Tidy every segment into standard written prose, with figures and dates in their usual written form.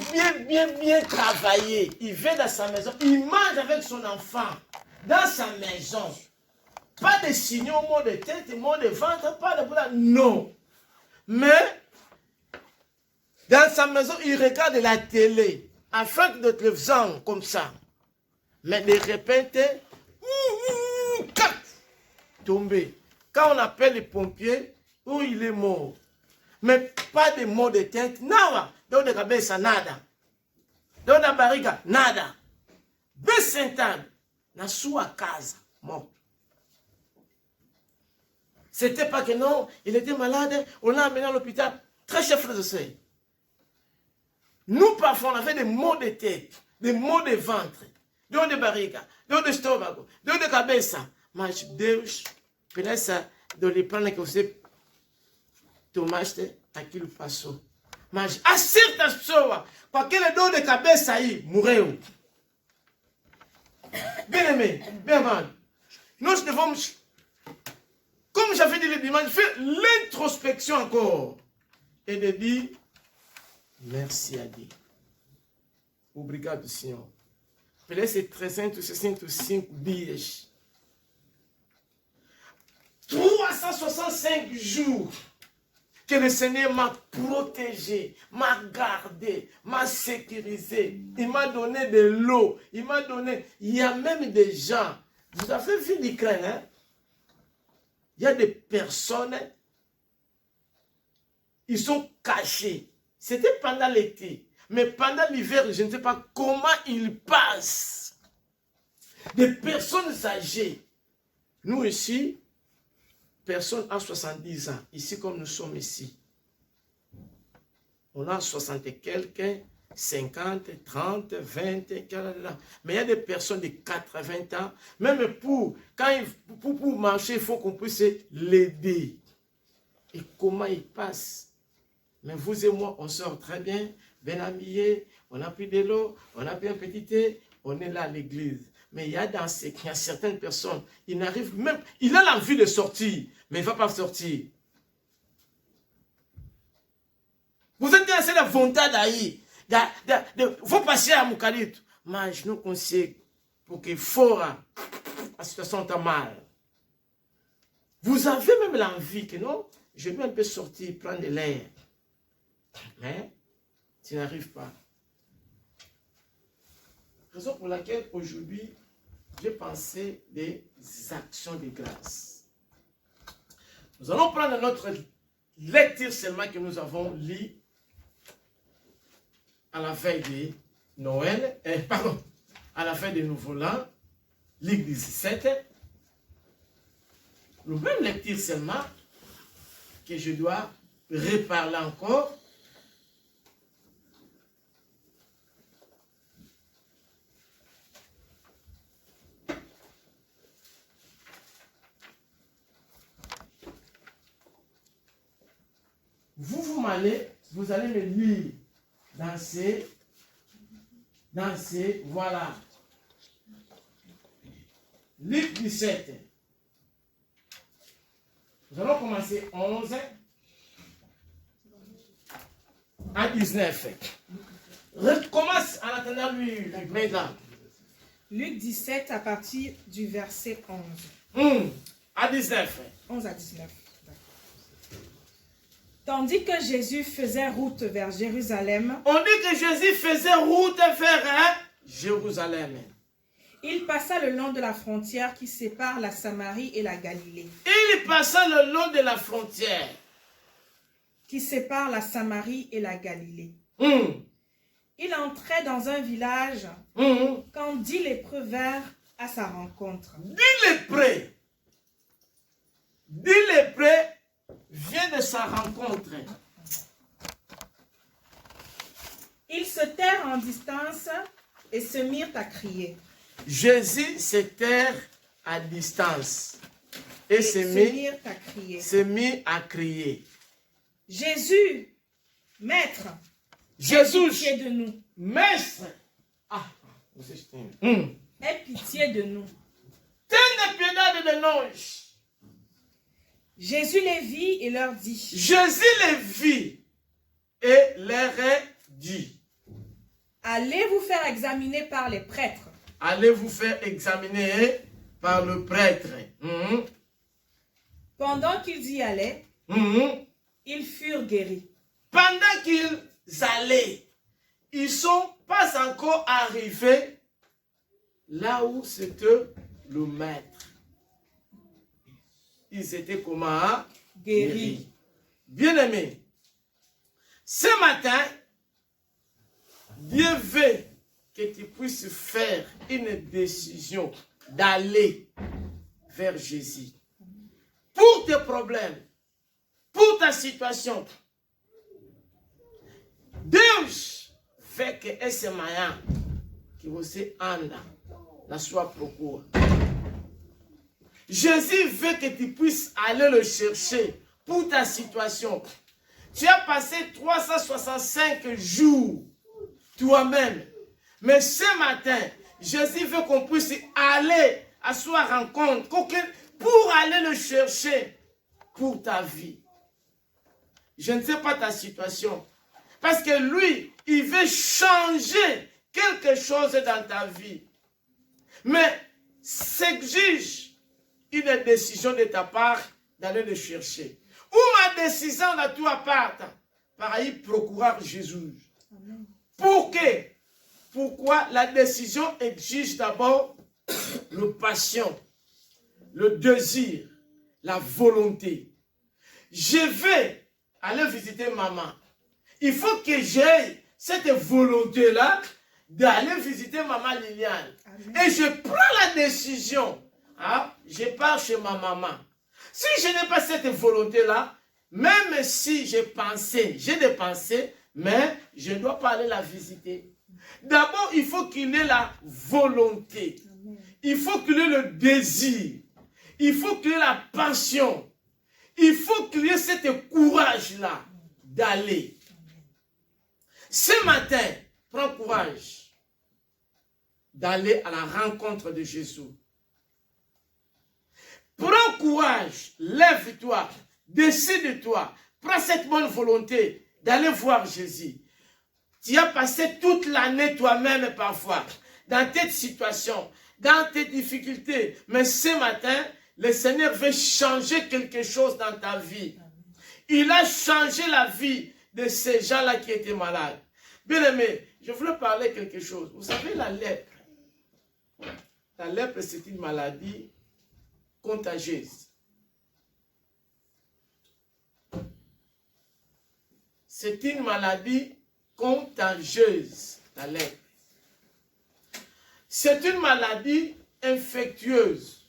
bien travaillé. Il vient dans sa maison. Il mange avec son enfant. Dans sa maison. Pas de signaux, mot de tête, mot de ventre, pas de boulot. Non. Mais, dans sa maison, il regarde la télé. Afin de télévision comme ça. Mais de repente, tombé. Quand on appelle les pompiers, où il est mort. Mais pas de maux de tête. Nawa. Dans de cabeza, nada. Dans la barriga, nada. Bessentan. Na sua casa, mort. C'était pas que non, il était malade, on l'a amené à l'hôpital. Très cher frère de sœur. Nous, parfois, on avait des maux de tête, des maux de ventre, dor de barriga, dor de estômago, dor de cabeça. Mas Deus, pensa do plano que você tomaste, aquilo passou. Mas há certas pessoas, com aquele dor de cabeça aí, morreu. Bien-aimé, bien amado, nós devons, comme j'avais dit le dimanche, faire l'introspection encore et de dire merci à Dieu. Obrigado, Senhor. Por esses 365 dias, 365 jours, que le Seigneur m'a protégé, m'a gardé, m'a sécurisé. Il m'a donné de l'eau. Il m'a donné... Il y a même des gens... Vous avez vu l'Ukraine, hein? Il y a des personnes... Ils sont cachés. C'était pendant l'été. Mais pendant l'hiver, je ne sais pas comment ils passent. Des personnes âgées. Nous ici... Personne à 70 ans, ici comme nous sommes ici. On a 60 et quelques, 50, 30, 20, 40. Mais il y a des personnes de 80 ans, même pour marcher, il faut qu'on puisse l'aider. Et comment il passe? Mais vous et moi, on sort très bien, bien habillés, on a pris de l'eau, on a pris un petit thé, on est là à l'église. Mais il y a certaines personnes, il n'arrive même, il a l'envie de sortir, mais il ne va pas sortir. Vous êtes dans cette vontade aí, vous passez à Moukalito, mais je nous conseille pour qu'il faut, la situation est mal. Vous avez même l'envie que non, je vais un peu sortir, prendre de l'air. Mais, tu n'arrives pas. Raison pour laquelle aujourd'hui, j'ai pensé des actions de grâce. Nous allons prendre notre lecture seulement que nous avons lu à la veille de Noël, à la fin du Nouveau An, Luc 17. Le même lecture seulement que je dois reparler encore. Vous allez me lire dans ces, voilà. Luc 17. Nous allons commencer 11 à 19. Recommence en attendant lui, maintenant. Luc 17 à partir du verset 11. À 19. 11 à 19. Tandis que Jésus faisait route vers Jérusalem. On dit que Jésus faisait route vers Jérusalem. Il passa le long de la frontière qui sépare la Samarie et la Galilée. Il passa le long de la frontière qui sépare la Samarie et la Galilée. Il entrait dans un village quand 10 lépreux vinrent à sa rencontre. 10 lépreux viennent de sa rencontre. Ils se terrent en distance et se mirent à crier. Jésus se terre à distance et se mit à crier. Jésus, Maître, Jésus, aie pitié de nous. Maître, aie pitié de nous. Tenez piété de nous. Jésus les vit et leur dit. Jésus les vit et leur dit. allez vous faire examiner par les prêtres. Allez vous faire examiner par le prêtre. Pendant qu'ils y allaient, ils furent guéris. Pendant qu'ils allaient, ils ne sont pas encore arrivés là où c'était le maître. Ils étaient comment? Guéris. Bien-aimés, ce matin, Dieu veut que tu puisses faire une décision d'aller vers Jésus. Pour tes problèmes, pour ta situation. Deus veut que esse manhã que você anda na sua procura. Jésus veut que tu puisses aller le chercher pour ta situation. Tu as passé 365 jours toi-même. Mais ce matin, Jésus veut qu'on puisse aller à sa rencontre pour aller le chercher pour ta vie. Je ne sais pas ta situation. Parce que lui, il veut changer quelque chose dans ta vie. Mais s'exige une décision de ta part d'aller le chercher. Ou ma décision de ta part, par aller procurer Jésus. Amen. Pourquoi la décision exige d'abord le passion, le désir, la volonté. Je vais aller visiter maman. Il faut que j'aie cette volonté-là d'aller visiter maman Liliane. Amen. Et je prends la décision. Je pars chez ma maman. Si je n'ai pas cette volonté-là, même si j'ai des pensées, mais je ne dois pas aller la visiter. D'abord, il faut qu'il ait la volonté. Amen. Il faut qu'il ait le désir. Il faut qu'il ait la passion. Il faut qu'il y ait ce courage-là d'aller. Ce matin, prends courage d'aller à la rencontre de Jésus. Prends courage, lève-toi, décide-toi, prends cette bonne volonté d'aller voir Jésus. Tu as passé toute l'année toi-même parfois, dans tes situations, dans tes difficultés. Mais ce matin, le Seigneur veut changer quelque chose dans ta vie. Il a changé la vie de ces gens-là qui étaient malades. Bien aimé, je voulais parler quelque chose. Vous savez, la lèpre. La lèpre, c'est une maladie contagieuse. C'est une maladie contagieuse, la lèpre. C'est une maladie infectieuse.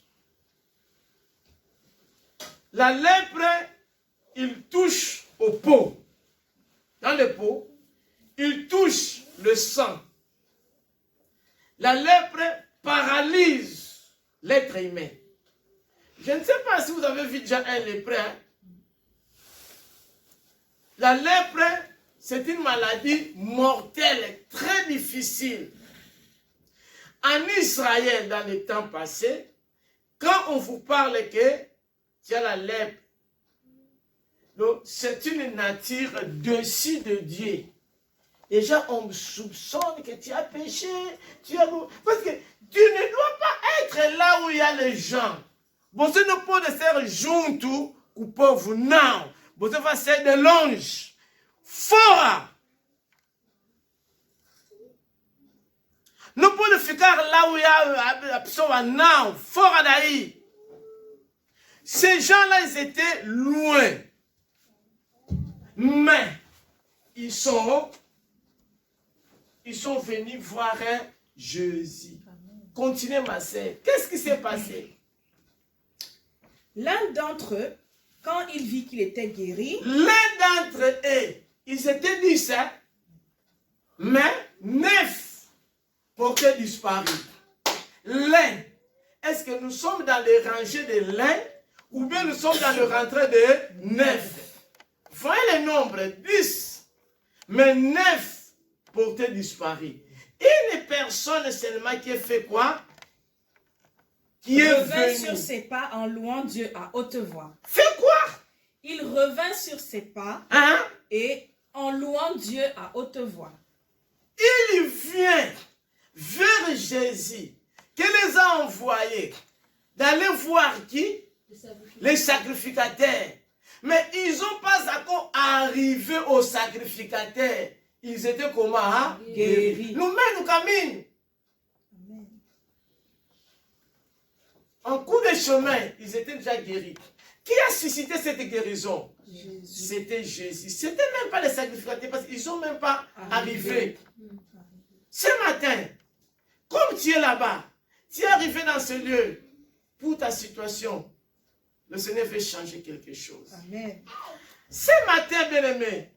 La lèpre, il touche au peau. Dans le peau, il touche le sang. La lèpre paralyse l'être humain. Je ne sais pas si vous avez vu déjà un lépreux. La lèpre, c'est une maladie mortelle, très difficile. En Israël, dans les temps passés, quand on vous parle que tu as la lèpre, c'est une nature dessus de Dieu. Déjà, on me soupçonne que tu as péché. Parce que tu ne dois pas être là où il y a les gens. Você não pode ser junto com o povo, não. Você vai ser de longe. Fora. Não pode ficar lá où il y a a pessoa, não. Fora daí. Ces gens-là, ils étaient loin. Mais, ils sont venus voir Jésus. Continuez, ma sœur. Qu'est-ce qui s'est passé? L'un d'entre eux, quand il vit qu'il était guéri, l'un d'entre eux, ils étaient 10, mais 9 portaient disparu. L'un, est-ce que nous sommes dans les rangées de l'un ou bien nous sommes dans le rentrée de 9? Voyez le nombre, 10, mais 9 portaient disparu. Une personne seulement qui a fait quoi? Qui revint sur ses pas en louant Dieu à haute voix. Fait quoi? Il revint sur ses pas et en louant Dieu à haute voix. il vient vers Jésus, qui les a envoyés d'aller voir qui? Les sacrificateurs. Mais ils n'ont pas encore arrivé aux sacrificateurs. Ils étaient comment? Hein? Guéris. Nous-mêmes, nous caminons. En cours de chemin, ils étaient déjà guéris. Qui a suscité cette guérison? C'était Jésus. Ce n'était même pas les sacrificateurs parce qu'ils n'ont même pas arrivé. Ce matin, comme tu es là-bas, tu es arrivé dans ce lieu pour ta situation, le Seigneur veut changer quelque chose. Amen. Ce matin, bien-aimé,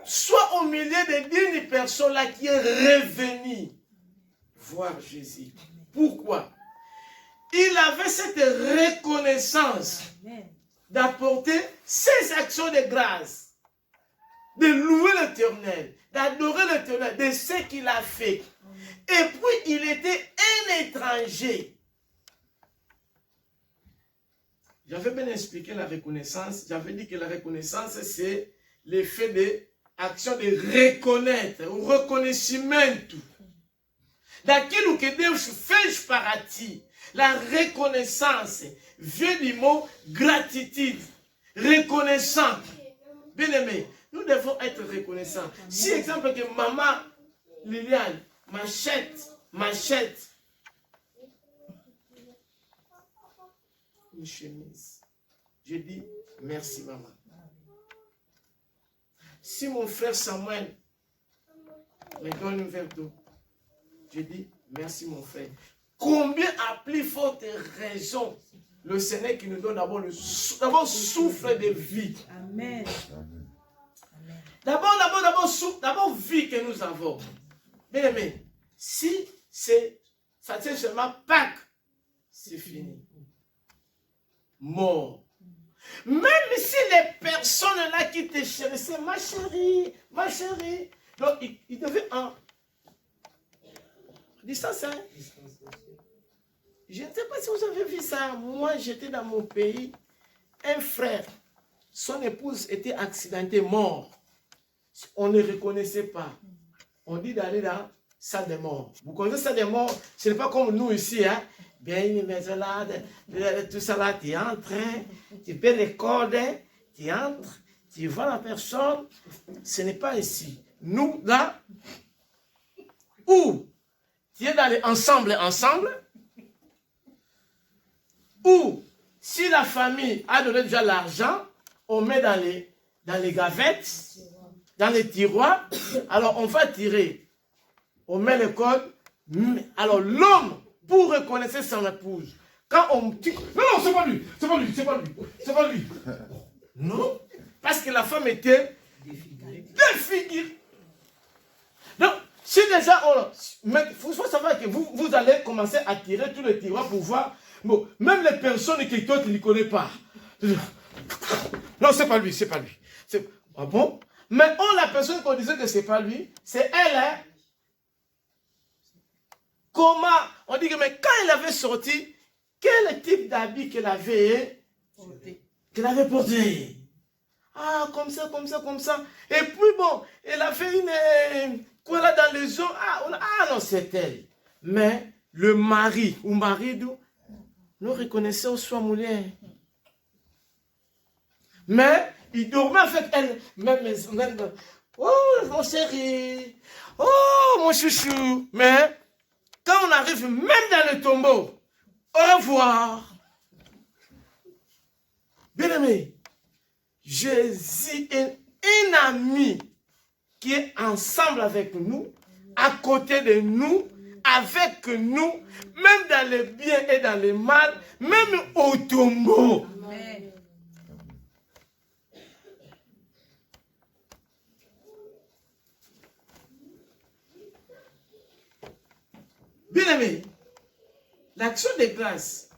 sois au milieu de 10 personnes là qui est revenu voir Jésus. Pourquoi? Il avait cette reconnaissance d'apporter ses actions de grâce, de louer l'Éternel, d'adorer l'Éternel, de ce qu'il a fait. Et puis, il était un étranger. J'avais bien expliqué la reconnaissance. J'avais dit que la reconnaissance, c'est l'effet de action de reconnaître, o reconhecimento daquilo que Deus fez para ti. La reconnaissance vient du mot gratitude, reconnaissant. Bien aimé, nous devons être reconnaissants. Si, exemple, que maman Liliane m'achète une chemise, je dis merci maman. Si mon frère Samuel me donne un verre d'eau, je dis merci mon frère. Combien à plus forte raison le Seigneur qui nous donne d'abord souffle de vie. Amen. D'abord vie que nous avons. Bien aimé, si ça tient seulement Pâques, c'est fini. Mort. Même si les personnes là qui te chérissaient, ma chérie, donc il devait en distance. Hein? Je ne sais pas si vous avez vu ça. Moi, j'étais dans mon pays. Un frère, son épouse était accidentée, mort. On ne reconnaissait pas. On dit d'aller dans la salle des morts. Vous connaissez la salle des morts? Ce n'est pas comme nous ici. Hein? Bien, une maison là, tout ça là, tu entres, tu paies les cordes, tu entres, tu vois la personne. Ce n'est pas ici. Nous, là, où tu es dans les ensemble, ou si la famille a donné déjà l'argent, on met dans les gavettes, dans les tiroirs, alors on va tirer. On met le code. Alors l'homme, pour reconnaître son épouse, quand on dit, non, c'est pas lui. Non, parce que la femme était défigurée. Donc, si déjà, mais il faut savoir que vous allez commencer à tirer tous les tiroirs pour voir. Bon, même les personnes qui toi, tu ne connais pas. Non, c'est pas lui. Ah bon? Mais la personne qu'on disait que c'est pas lui, c'est elle. Hein? Comment? On dit que mais quand elle avait sorti, quel type d'habit qu'elle avait porté? Ah, comme ça. Et puis bon, elle a fait une... quoi là dans les os? Ah non, c'est elle. Mais le mari, ou marido, nous reconnaissons au soir moulin. Mais il dormait avec elle. Même, oh, mon chéri. Oh, mon chouchou. Mais quand on arrive même dans le tombeau, au revoir. Bien aimé, Jésus est un ami qui est ensemble avec nous, à côté de nous, avec nous, même dans le bien et dans le mal, même au tombeau. Amen. Bien aimé, l'action de grâce,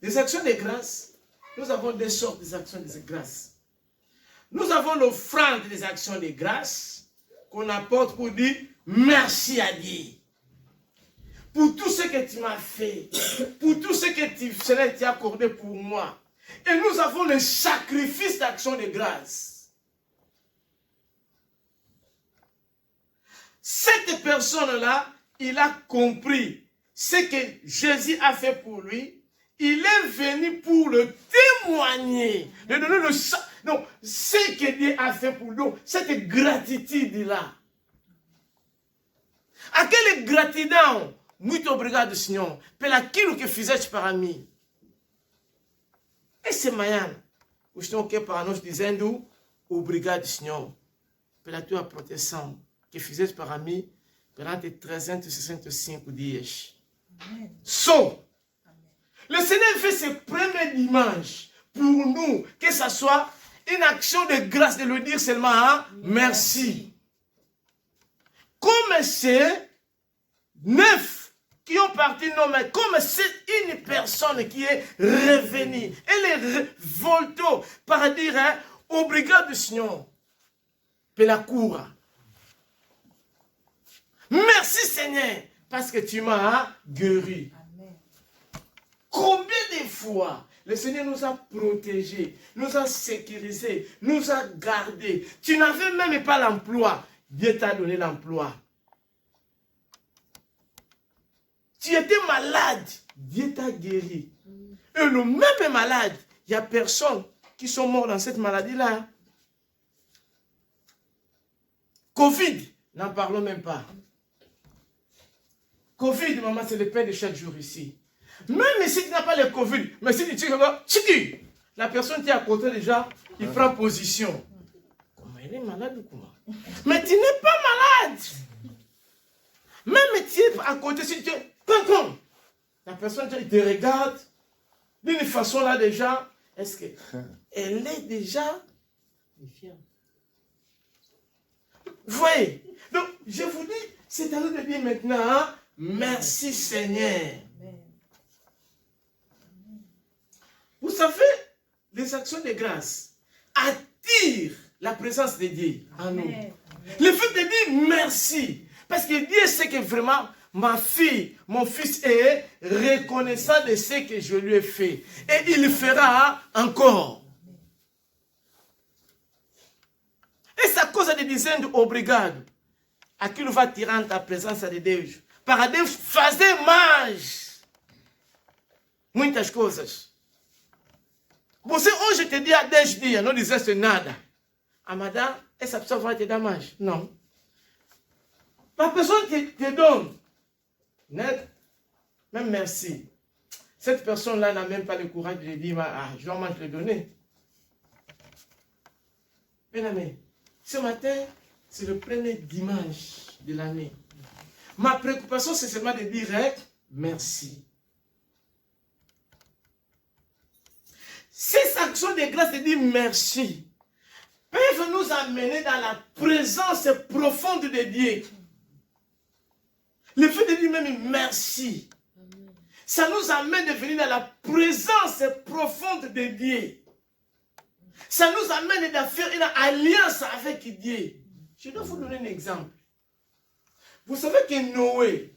les actions de grâce, nous avons deux sortes d'actions de grâce. Nous avons l'offrande des actions de grâce qu'on apporte pour dire merci à Dieu. Pour tout ce que tu m'as fait, pour tout ce que tu as accordé pour moi. Et nous avons le sacrifice d'action de grâce. cette personne-là, il a compris ce que Jésus a fait pour lui. Il est venu pour le témoigner, de donner le sang. Donc, ce que Dieu a fait pour nous, cette gratitude-là. A quelle gratidão? Muito obrigado, Senhor, pelaquilo que fizeste para mim. Essa manhã, o Senhor quer para nós dizendo, obrigado, Senhor, pela tua proteção que fizeste para mim durante 365 dias. Amen. So, le Seigneur fait ce premier dimanche pour nous, que ce soit une action de grâce de lui dire seulement hein, merci. Comme c'est 9 qui ont parti, non, mais comme c'est une personne qui est revenue, elle est voltée par dire hein, obrigado, Senhor, pela cura. Merci, Seigneur, parce que tu m'as guéri. Amen. Combien de fois le Seigneur nous a protégés, nous a sécurisés, nous a gardés. Tu n'avais même pas l'emploi. Dieu t'a donné l'emploi. Tu étais malade. Dieu t'a guéri. Et le même malade, il y a personne qui sont morts dans cette maladie-là. Covid, n'en parlons même pas. Covid, maman, c'est le pain de chaque jour ici. Même si tu n'as pas le Covid, mais si tu dis que la personne qui est à côté déjà, il prend position. Comment il est malade ou comment? Mais tu n'es pas malade. Même tu es à côté, si tu es la personne il te regarde d'une façon là déjà, est-ce qu'elle est déjà méfiante? Vous voyez? Donc, je vous dis, c'est à nous de dire maintenant, hein, merci Seigneur. Vous savez, les actions de grâce attirent la présence de Dieu en nous. Le fait de dire merci, parce que Dieu sait que vraiment ma fille, mon fils est reconnaissant de ce que je lui ai fait. Et il le fera encore. E essa coisa de dizendo obrigado, aquilo vai tirando a presença de Deus. Para Deus fazer mais. Muitas coisas. Você hoje te dia 10 dias, não disseste nada. Amanhã, essa pessoa vai te dar mais. Não. A pessoa te donne, né? Même merci. Cette personne-là n'a même pas le courage de dire, ah, je vais te le donner. Bien aimé, ce matin, c'est le premier dimanche de l'année. Ma préoccupation, c'est seulement de dire merci. Ces actions de grâce de dire merci peuvent nous amener dans la présence profonde de Dieu. Le fait de dire même merci, ça nous amène de venir dans la présence profonde de Dieu. Ça nous amène de faire une alliance avec Dieu. Je dois vous donner un exemple. Vous savez que Noé,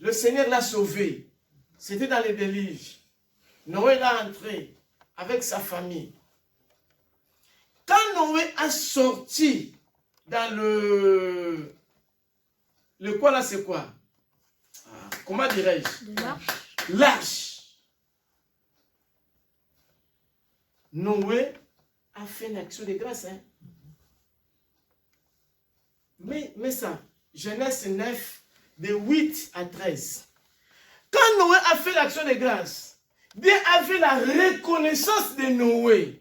le Seigneur l'a sauvé. C'était dans les déluges. Noé l'a entré avec sa famille. Quand Noé a sorti dans le quoi là, c'est quoi? Comment dirais-je? L'arche. Noé a fait une action de grâce. Hein? Mais ça, Genèse 9, de 8 à 13. Quand Noé a fait l'action de grâce, Dieu a fait la reconnaissance de Noé.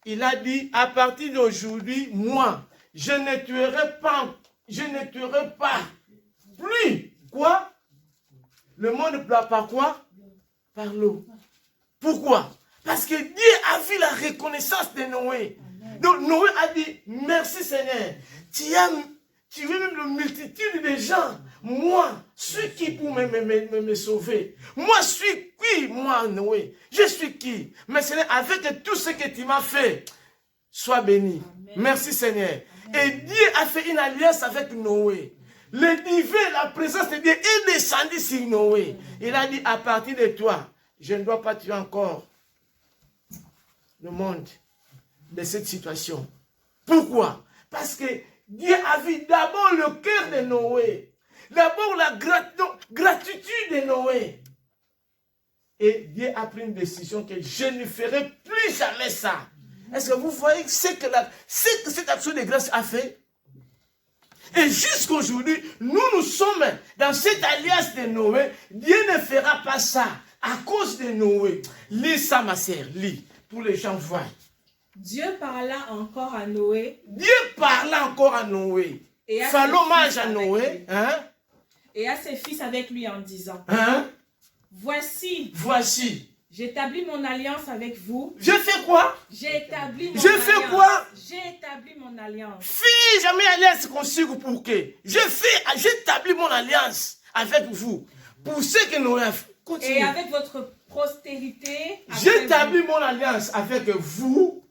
Il a dit, à partir d'aujourd'hui, moi, je ne tuerai pas plus. Quoi? Le monde par quoi? Par l'eau. Pourquoi? Parce que Dieu a vu la reconnaissance de Noé. Amen. Donc Noé a dit, merci Seigneur. Tu veux même une multitude de gens. Moi, je suis qui pour me sauver? Moi, je suis qui, moi, Noé? Je suis qui? Mais Seigneur, avec tout ce que tu m'as fait, sois béni. Amen. Merci Seigneur. Amen. Et Dieu a fait une alliance avec Noé. Le divin, la présence de Dieu est descendue sur Noé. Il a dit, à partir de toi, je ne dois pas tuer encore le monde de cette situation. Pourquoi? Parce que Dieu a vu d'abord le cœur de Noé. D'abord la gratitude de Noé. Et Dieu a pris une décision que je ne ferai plus jamais ça. Est-ce que vous voyez ce que cette action de grâce a fait? Et jusqu'aujourd'hui, nous sommes dans cette alliance de Noé. Dieu ne fera pas ça à cause de Noé. Lis ça, ma sœur, lis, pour les gens voient. Dieu parla encore à Noé. Dieu parla encore à Noé. Fais l'hommage à Noé. Hein? Et à ses fils avec lui en disant, hein? Voici, j'établis mon alliance avec vous. Je fais quoi? J'ai établi mon alliance. Je fais quoi? J'ai établi mon alliance. Fille, jamais alliance consigo pour que j'établis mon alliance avec vous. Pour ce que nous avons fait. Et avec votre postérité. J'établis mon alliance avec vous.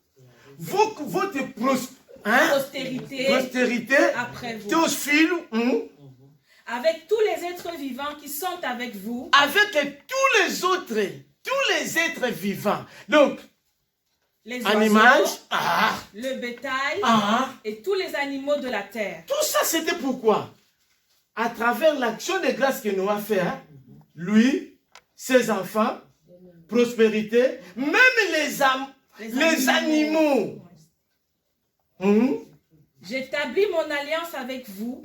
Votre postérité. Après vous. Tous fils. Avec tous les êtres vivants qui sont avec vous. Avec tous les êtres vivants. Donc, les animaux, le bétail et tous les animaux de la terre. Tout ça, c'était pourquoi? À travers l'action de grâce que nous a fait, lui, ses enfants, prospérité, même les animaux. J'établis mon alliance avec vous.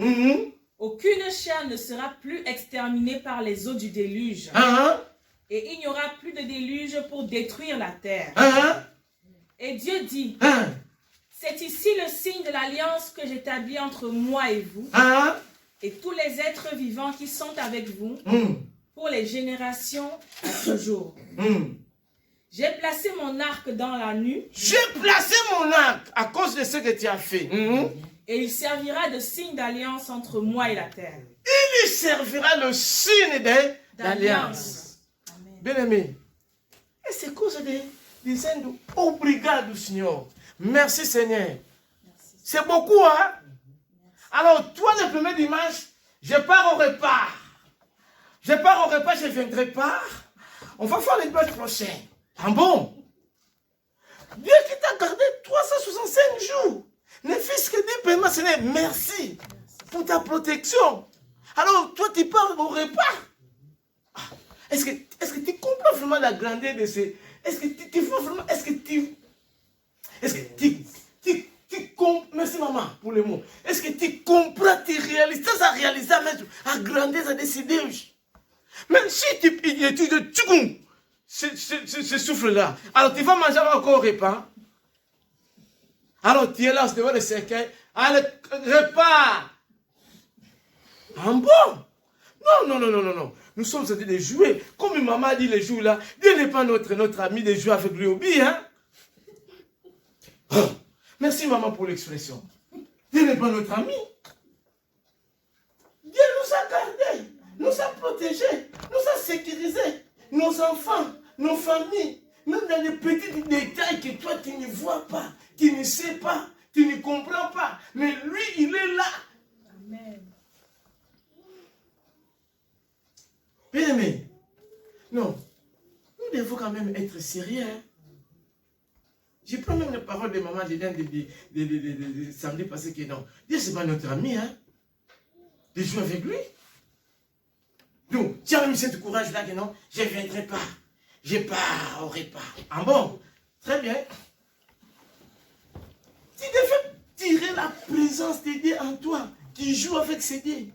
Aucune chair ne sera plus exterminée par les eaux du déluge. Et il n'y aura plus de déluge pour détruire la terre. Et Dieu dit, c'est ici le signe de l'alliance que j'établis entre moi et vous, et tous les êtres vivants qui sont avec vous, pour les générations à ce jour. J'ai placé mon arc dans la nuit. J'ai placé mon arc à cause de ce que tu as fait. Et il servira de signe d'alliance entre moi et la terre. Il servira le signe d'alliance. Bien-aimé, et c'est cause dizendo obrigado, Seigneur. Merci, Seigneur. C'est beaucoup, hein? Alors, toi, le premier dimanche, je pars au repas. Je pars au repas, je ne viendrai pas. On va faire le dimanche prochain. Ah bon? Dieu qui t'a gardé 365 jours. Ne fils que des paiements, Seigneur, merci pour ta protection. Alors, toi, tu pars au repas. Est-ce que tu comprends vraiment la grandeur de ces... Est-ce que tu vois vraiment... Merci maman pour le mot. Est-ce que tu comprends, tu réalises, tu as réalisé à grandeur, à décider. Même si tu étudies ce souffle-là, alors tu vas manger encore au repas. Alors tu es là devant le cercueil. Allez, repas. Ah bon? Non. Nous sommes en train de jouer. Comme maman a dit les jours là, Dieu n'est pas notre ami de jouer avec lui au billes, hein? Oh, merci maman pour l'expression. Dieu n'est pas notre ami. Dieu nous a gardés, nous a protégés, nous a sécurisés. Nos enfants, nos familles, même dans les petits détails que toi tu ne vois pas, tu ne sais pas, tu ne comprends pas. Mais lui, il est là. Amen. Bien aimé, non, nous devons quand même être sérieux. Hein? Je prends même les paroles de maman de samedi passé que non, Dieu c'est pas notre ami, hein? De jouer avec lui. Donc, tu as même ce courage-là que non, je ne viendrai pas, je pars au repas. Ah bon, très bien. Tu devais tirer la présence de Dieu en toi, qui joue avec ses dieux.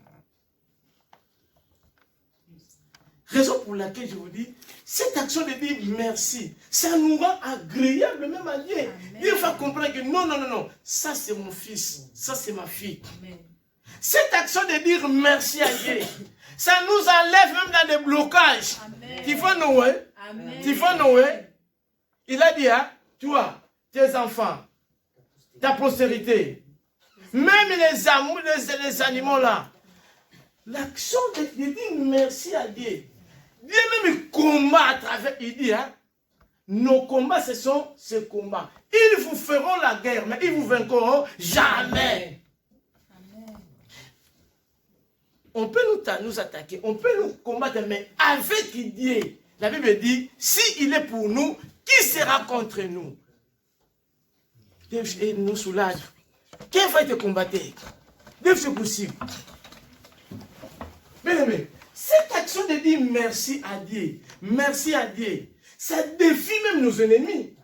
Raison pour laquelle je vous dis, cette action de dire merci, ça nous rend agréable même à Dieu. Dieu va comprendre que non, ça c'est mon fils, ça c'est ma fille. Amen. Cette action de dire merci à Dieu, ça nous enlève même dans des blocages. Amen. Tu vois Noé? Amen. Tu vois Noé? Il a dit, hein, toi, tes enfants, ta postérité, même les animaux là, l'action de dire merci à Dieu. Dieu même combat à travers, il dit, hein, nos combats, ce sont ces combats. Ils vous feront la guerre, mais ils vous vaincront jamais. Amen. On peut nous attaquer, on peut nous combattre, mais avec Dieu. La Bible dit, s'il est pour nous, qui sera contre nous? Dieu nous soulage. Qui va te combattre? C'est possible. Bien aimé, cette action de dire merci à Dieu, ça défie même nos ennemis.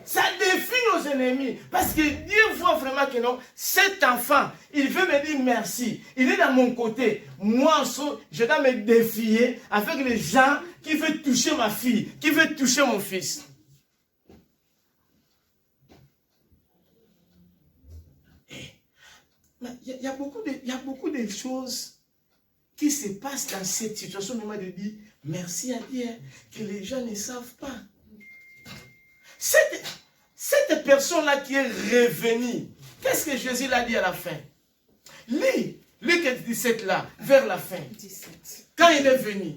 Ça défie nos ennemis. Parce que Dieu voit vraiment que non, cet enfant, il veut me dire merci. Il est dans mon côté. Moi, je dois me défier avec les gens qui veulent toucher ma fille, qui veulent toucher mon fils. Il y a beaucoup de choses qui se passent dans cette situation, même de dire merci à Dieu, que les gens ne savent pas. Cette personne-là qui est revenue, qu'est-ce que Jésus l'a dit à la fin? Lis Luc 17 là, vers la fin. 17. Quand il est venu.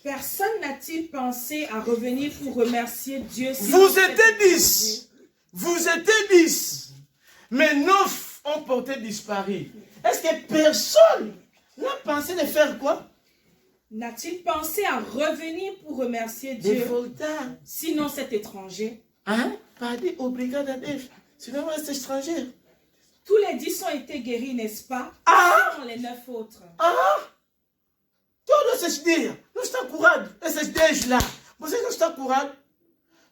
Personne n'a-t-il pensé à revenir pour remercier Dieu? Vous étiez 10. Vous étiez 10. Mais 9 ont porté disparu. Est-ce que personne n'a pensé de faire quoi? N'a-t-il pensé à revenir pour remercier Dieu? Sinon cet étranger. Hein? Pas dit obrigado a Deus. Sinon cet étranger. Tous les 10 ont été guéris, n'est-ce pas? Sinon les 9 autres. Todo se dire, nous sommes curado. Esses 10 là. Vocês não estão curados?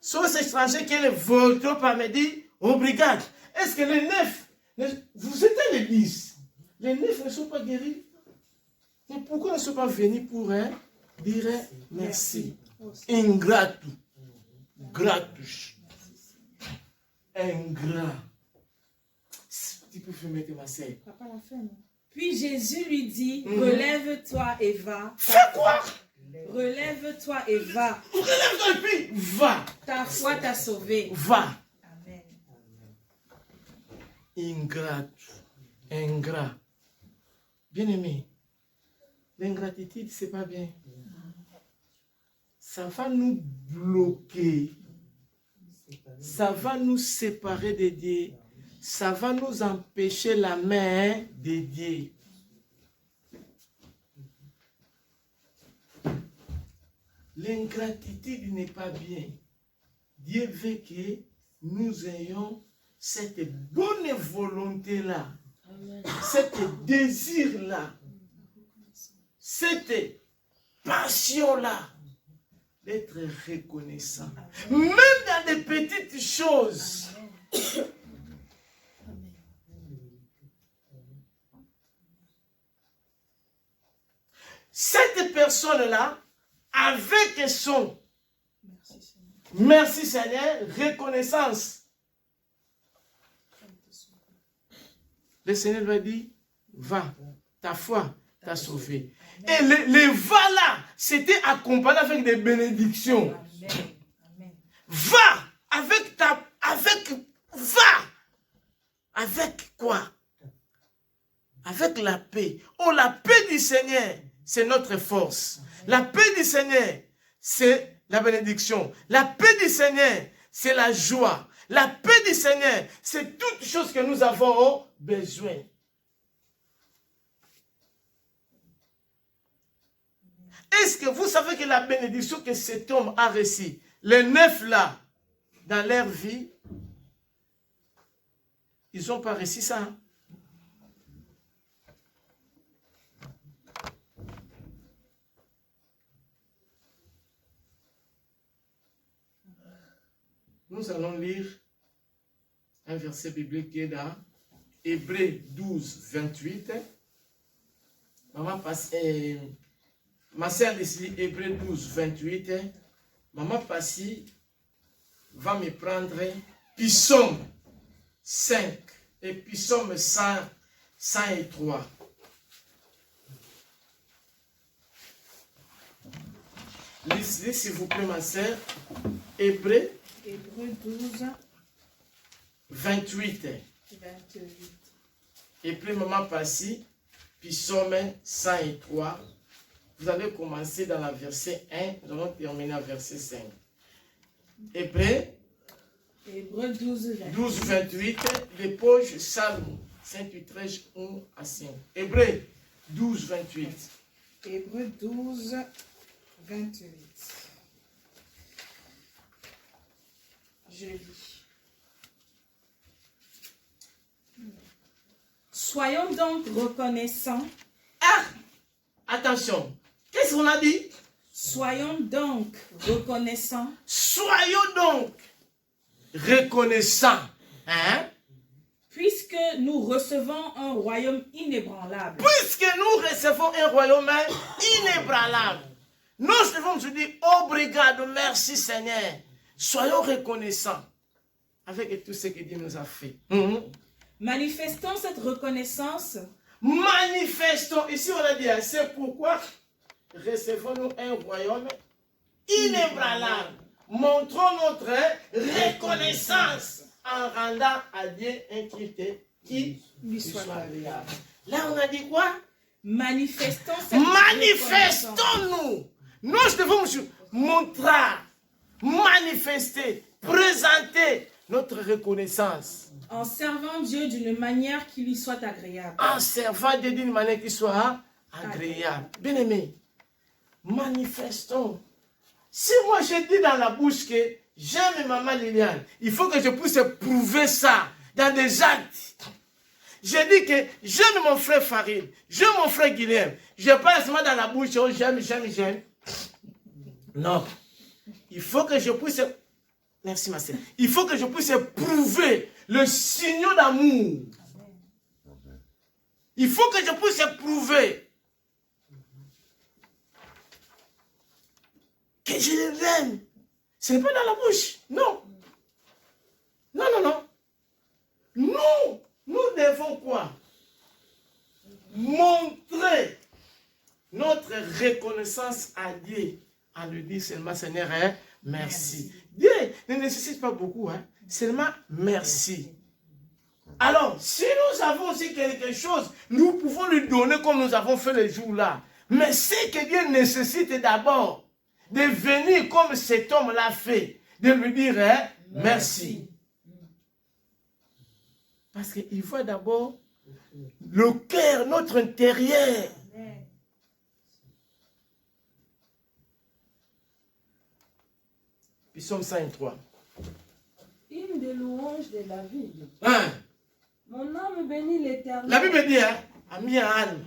Só esse estrangeiro que ele voltou para me dire obrigado. Est-ce que les 9, vous êtes les 10, les 9 ne sont pas guéris? Et pourquoi ne sont pas venus pour dire merci? Ingrato. Gratus. Ingrat. Tu peux filmer tes masseilles. Papa l'a fait, non? Puis Jésus lui dit, relève-toi et va. Fais quoi? Relève-toi et va. Relève-toi et puis va. Ta foi t'a sauvé. Va. Amen. Ingrat. Bien-aimé, l'ingratitude, c'est pas bien. Ça va nous bloquer. Ça va nous séparer de Dieu. Ça va nous empêcher la main de Dieu. L'ingratitude n'est pas bien. Dieu veut que nous ayons cette bonne volonté-là, cette désir-là, cette passion-là, d'être reconnaissant. Même dans des petites choses. Cette personne-là, avec son merci Seigneur, reconnaissance, le Seigneur lui a dit, va, ta foi t'a sauvé. Et les va là, c'était accompagné avec des bénédictions. Amen. Va avec quoi? Avec la paix. Oh, la paix du Seigneur, c'est notre force. La paix du Seigneur, c'est la bénédiction. La paix du Seigneur, c'est la joie. La paix du Seigneur, c'est toute chose que nous avons besoin. Est-ce que vous savez que la bénédiction que cet homme a reçue, les 9 là, dans leur vie, ils n'ont pas reçu ça. Hein? Nous allons lire un verset biblique qui est dans Hébreux 12, 28. Maman passe, ma sœur lit Hébreux 12, 28. Maman Passi va me prendre Psaume 5 et Psaume 103. Lisez s'il vous plaît ma sœur. Hébreux 12, 28. Et puis maman Passi, Psaume 103. Vous allez commencer dans la verset 1, nous allons terminer à verset 5. Hébreux 12, 28, l'époge Salmo, 513, 1 à 5. Hébreux 12, 28. Hébreux 12, 28. Je lis. Soyons donc reconnaissants. Ah, attention. Qu'est-ce qu'on a dit? Soyons donc reconnaissants. Soyons donc reconnaissants. Hein? Puisque nous recevons un royaume inébranlable. Puisque nous recevons un royaume inébranlable. Nous devons se dire, obrigado, merci Seigneur. Soyons reconnaissants avec tout ce que Dieu nous a fait. Manifestons cette reconnaissance. Manifestons, ici on a dit, c'est pourquoi recevons-nous un royaume inébranlable. Montrons notre reconnaissance en rendant à Dieu un culte qui lui soit agréable. Là on a dit quoi? Manifestons cette reconnaissance. Manifestons-nous. Nous devons montrer, manifester, présenter notre reconnaissance. En servant Dieu d'une manière qui lui soit agréable. En servant Dieu d'une manière qui soit agréable. Bien-aimé, manifestons. Si moi je dis dans la bouche que j'aime maman Liliane, il faut que je puisse prouver ça dans des actes. Je dis que j'aime mon frère Farid, j'aime mon frère Guilhem. Je parle seulement dans la bouche, oh, j'aime. Non. Il faut que je puisse... Merci ma sœur. Il faut que je puisse prouver le signe d'amour. Il faut que je puisse prouver que je l'aime. Ce n'est pas dans la bouche. Non. Non. Nous devons quoi? Montrer notre reconnaissance à Dieu en lui disant seulement Seigneur, hein, merci. Dieu ne nécessite pas beaucoup, hein, seulement merci. Alors, si nous avons aussi quelque chose, nous pouvons lui donner comme nous avons fait les jours là. Mais ce que Dieu nécessite d'abord, de venir comme cet homme l'a fait, de lui dire hein, merci. Parce qu'il voit d'abord le cœur, notre intérieur. Psaume 103. Hymne de louange de David. Hein? Mon âme bénit l'Éternel. La Bible dit, hein, à mi âme,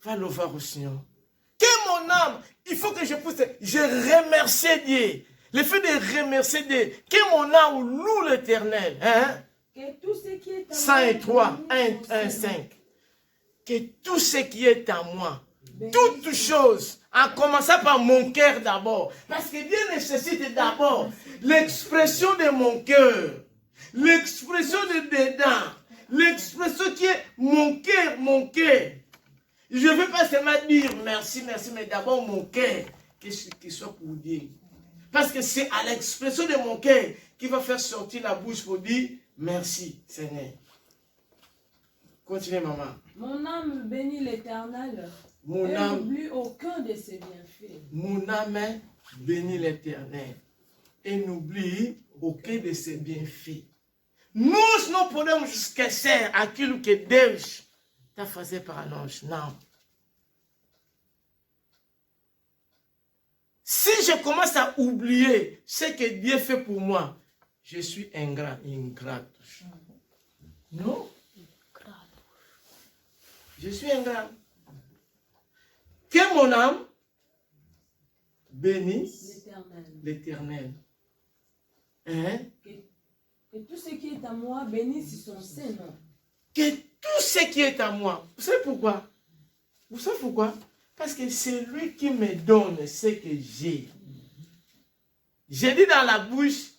va louer au Seigneur. Que mon âme, il faut que je remercie Dieu. Le fait de remercier Dieu, que mon âme loue l'Éternel. Hein? Que tout ce qui est à 103, 1, 5. Que tout ce qui est à moi, toutes choses, en commençant par mon cœur d'abord. Parce que Dieu nécessite d'abord l'expression de mon cœur, l'expression de dedans, l'expression qui est mon cœur, mon cœur. Je ne veux pas seulement dire merci, mais d'abord mon cœur, qu'il soit pour Dieu. Parce que c'est à l'expression de mon cœur qui va faire sortir la bouche pour dire merci, Seigneur. Continuez, maman. Mon âme bénit l'Éternel. Mon Et âme n'oublie aucun de ses bienfaits. Mon âme bénit l'Éternel et n'oublie aucun de ses bienfaits. Nós não podemos esquecer aquilo que Deus está fazendo para nós. Não. Si je commence à oublier ce que Dieu fait pour moi, je suis ingrat, ingrate. Non. Je suis ingrat. Que mon âme bénisse l'Éternel. Hein? Que tout ce qui est à moi bénisse son Saint-Nom. Que tout ce qui est à moi. Vous savez pourquoi? Vous savez pourquoi? Parce que c'est lui qui me donne ce que j'ai. J'ai dit dans la bouche,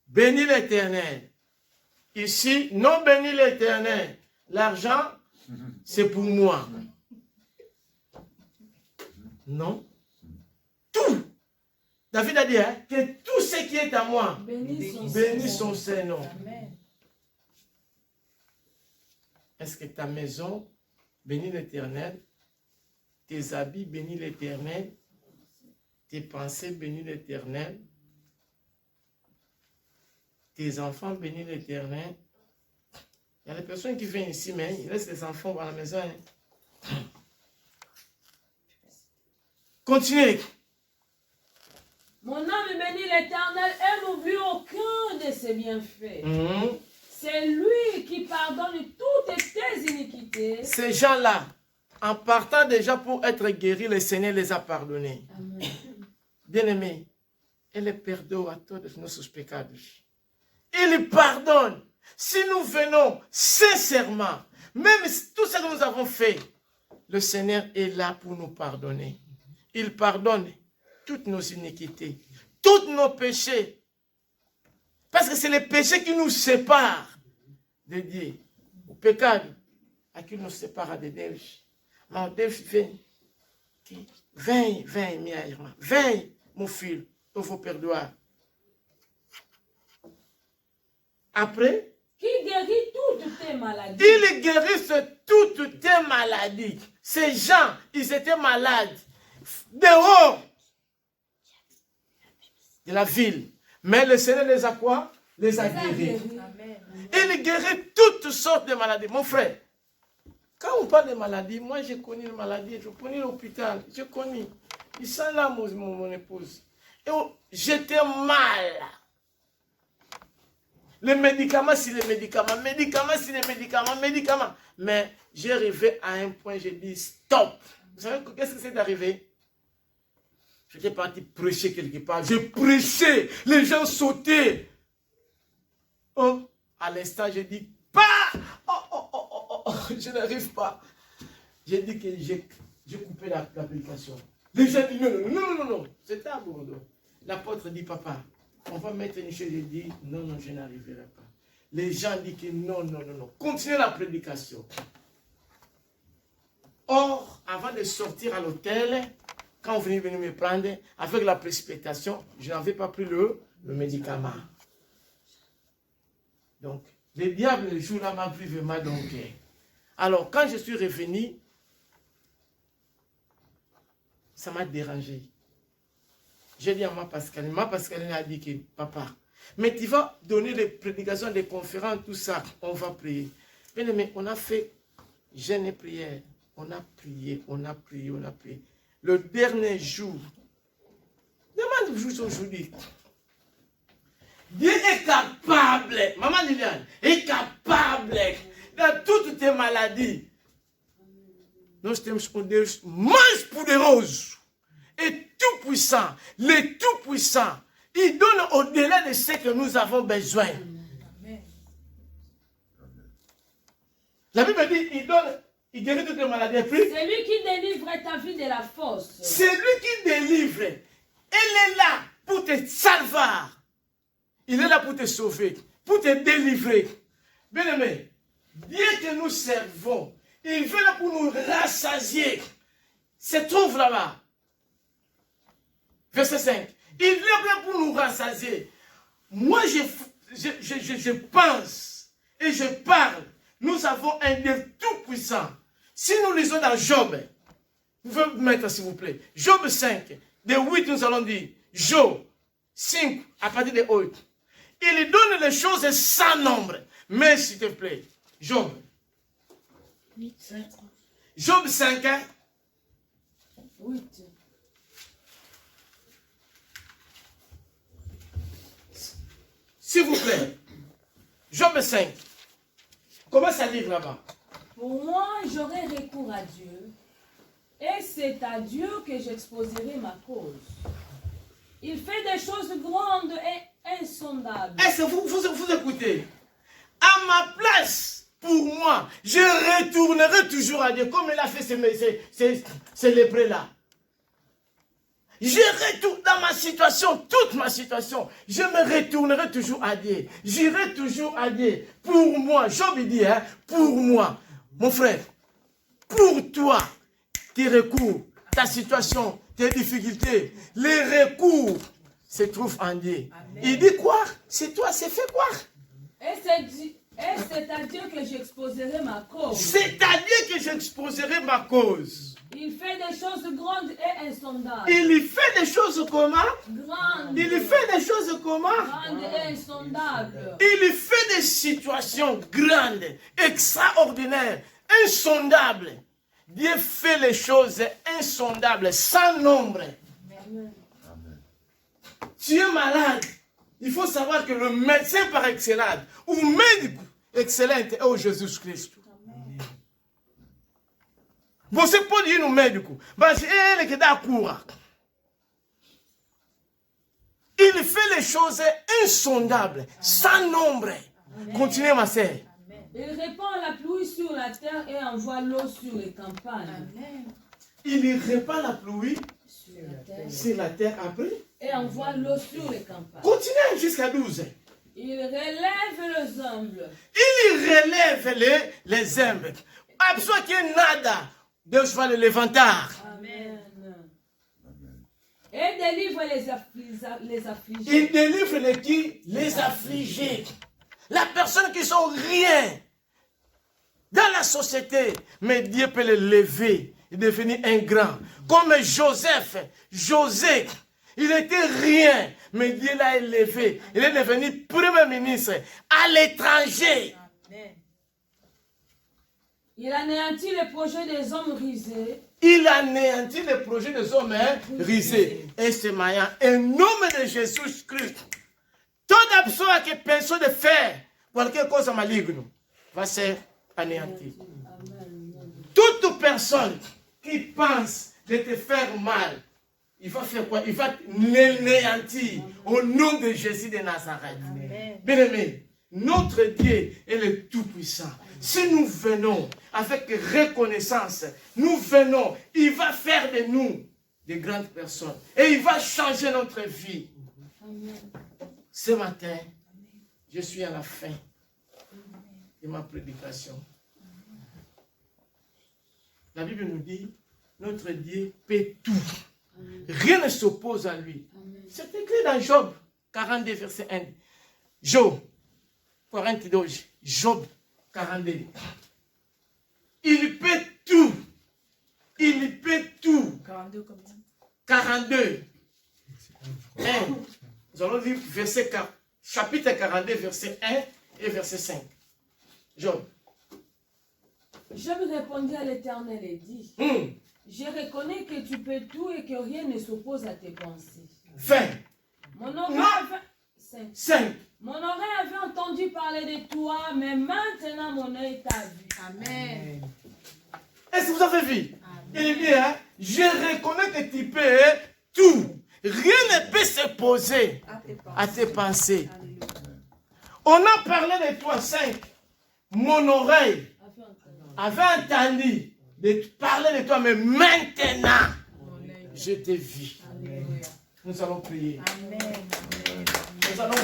bénis l'Éternel. Ici, non bénis l'Éternel. L'argent, c'est pour moi. Non. Tout. David a dit hein, que tout ce qui est à moi, bénis son Saint-Nom. Est-ce que ta maison bénit l'Éternel? Tes habits bénissent l'Éternel? Tes pensées bénissent l'Éternel? Tes enfants bénissent l'Éternel? Il y a des personnes qui viennent ici, mais ils laissent les enfants à la maison. Hein. Continuez. Mon âme bénit l'Éternel et n'oublie aucun de ses bienfaits. Mmh. Ses C'est lui qui pardonne toutes tes iniquités. Ces gens-là, en partant déjà pour être guéris, le Seigneur les a pardonnés. Bien-aimés, Ele perdoa todos os nossos pecados. Il pardonne. Si nous venons sincèrement, même tout ce que nous avons fait, le Seigneur est là pour nous pardonner. Il pardonne toutes nos iniquités, tous nos péchés. Parce que c'est les péchés qui nous séparent de Dieu. O pecado, aquilo nos separa de Deus. Mas Deus vem, vem, minha irmã, vem, meu filho, eu vou perdoar. Après, qui guérit toutes tes maladies. il guérisse toutes tes maladies. Ces gens, ils étaient malades dehors de la ville. Mais le Seigneur les a quoi? Les a guéris. Il guérit toutes sortes de maladies. Mon frère, quand on parle de maladies, moi j'ai connu une maladie, je connais l'hôpital, je connais. Ils sont là, mon épouse. Et j'étais mal. Les médicaments, c'est les médicaments, médicaments. Mais j'ai arrivé à un point, j'ai dit stop. Vous savez qu'est-ce que c'est arrivé? J'étais parti prêcher quelque part. Je prêchais, les gens sautaient. Oh, à l'instant, j'ai dit pas. Oh, je n'arrive pas. J'ai dit que j'ai coupé l'application. Les gens disent non. C'était à Bordeaux. L'apôtre dit papa, on va mettre une chose. J'ai dit non, je n'arriverai pas. Les gens disent que non. Continuez la prédication. Or, avant de sortir à l'hôtel, quand on venait venir me prendre, avec la précipitation, je n'avais pas pris le médicament. Donc, le diable, le jour-là, m'a pris vraiment donc. Alors, quand je suis revenu, ça m'a dérangé. J'ai dit à ma Pascaline a dit que, papa, mais tu vas donner des prédications, des conférences, tout ça, on va prier. Mais on a fait jeûne et prière. On a prié. Le dernier jour, demande aujourd'hui. Dieu est capable, maman Liliane, est capable dans toutes tes maladies. Nous sommes un Dieu mais poderoso et tout-puissant. Le tout-puissant, il donne au-delà de ce que nous avons besoin. La Bible dit, il guérit toutes les maladies. C'est lui qui délivre ta vie de la force. C'est lui qui délivre. Il est là pour te salver. Il est là pour te sauver, pour te délivrer. Bien-aimé, Dieu que nous servons, il veut là pour nous rassasier. Se trouve là-bas. Verset 5. Il est là pour nous rassasier. Moi, je pense et je parle. Nous avons un Dieu tout-puissant. Si nous lisons dans Job, vous pouvez me mettre s'il vous plaît. Job 5, de 8, nous allons dire. Job 5, à partir de 8. Il donne les choses sans nombre. Mais s'il te plaît, Job. 8. Job 5, 8. S'il vous plaît. Job 5. Commence à lire là-bas. Pour moi, j'aurai recours à Dieu. Et c'est à Dieu que j'exposerai ma cause. Il fait des choses grandes et insondables. Est-ce que vous écoutez? À ma place, pour moi, je retournerai toujours à Dieu, comme il a fait ces lépreux-là. Je retourne dans ma situation, toute ma situation. Je me retournerai toujours à Dieu. J'irai toujours à Dieu. Pour moi, Job dit, pour moi, mon frère, pour toi, tes recours, ta situation, tes difficultés, les recours se trouvent en Dieu. Amen. Il dit quoi? C'est toi, c'est fait quoi? Et c'est à Dieu que j'exposerai ma cause. C'est à Dieu que j'exposerai ma cause. Il fait des choses grandes et insondables. Il fait des choses comment? Grandes. Il fait des choses comment? Grandes et insondables. Il fait des situations grandes, extraordinaires, insondables. Dieu fait les choses insondables, sans nombre. Amen. Tu es malade. Il faut savoir que le médecin par excellence, ou médico, excelente é o Jesus Cristo. Você pode ir no médico, mas é ele que dá a cura. Il fait les choses insondables, sans nombre. Continuez, ma sœur. Il répand la pluie sur la terre et envoie l'eau sur les campagnes. Amen. Il répand la pluie sur la terre après. Et envoie l'eau sur les campagnes. Continuez jusqu'à 12. Il relève les humbles. Il relève les humbles. Absolument nada. Deus va le levantar. Amen. Et délivre les affligés. Il délivre les qui? Les affligés. La personne qui sont rien dans la société. Mais Dieu peut les lever et devenir un grand. Comme Joseph. José, il était rien. Mais Dieu l'a élevé. Il est devenu premier ministre à l'étranger. Amen. Il anéantit les projets des hommes risés. Il anéantit les projets des hommes risés. Et ce matin, en nom de Jésus-Christ, toute personne qui pense de faire quelque chose de maligne va ser anéantie. Toute personne qui pense de te faire mal, il va faire quoi? Il va l'anéantir au nom de Jésus de Nazareth. Bien-aimé, notre Dieu est le Tout-Puissant. Si nous venons avec reconnaissance, nous venons, il va faire de nous des grandes personnes. Et il va changer notre vie. Ce matin, je suis à la fin de ma prédication. La Bible nous dit, notre Dieu peut tout. Rien ne s'oppose à lui. C'est écrit dans Job 42, verset 1. Job 42, Job 42. Il peut tout. Il peut tout. 42 combien? 42. 1. Nous allons lire verset 4, chapitre 42, verset 1 et verset 5. Job. Job répondit à l'Éternel et dit, je reconnais que tu peux tout et que rien ne s'oppose à tes pensées. Fin. Mon oreille avait... 5. Mon oreille avait entendu parler de toi, mais maintenant mon œil t'a vu. Amen. Est-ce que vous avez vu? Il dit, hein, je reconnais que tu peux tout. Rien ne peut se poser à tes pensées. On a parlé de toi, 5. Mon oreille avait entendu de parler de toi, mais maintenant, je te vis. Nous allons prier. Amen. Nous allons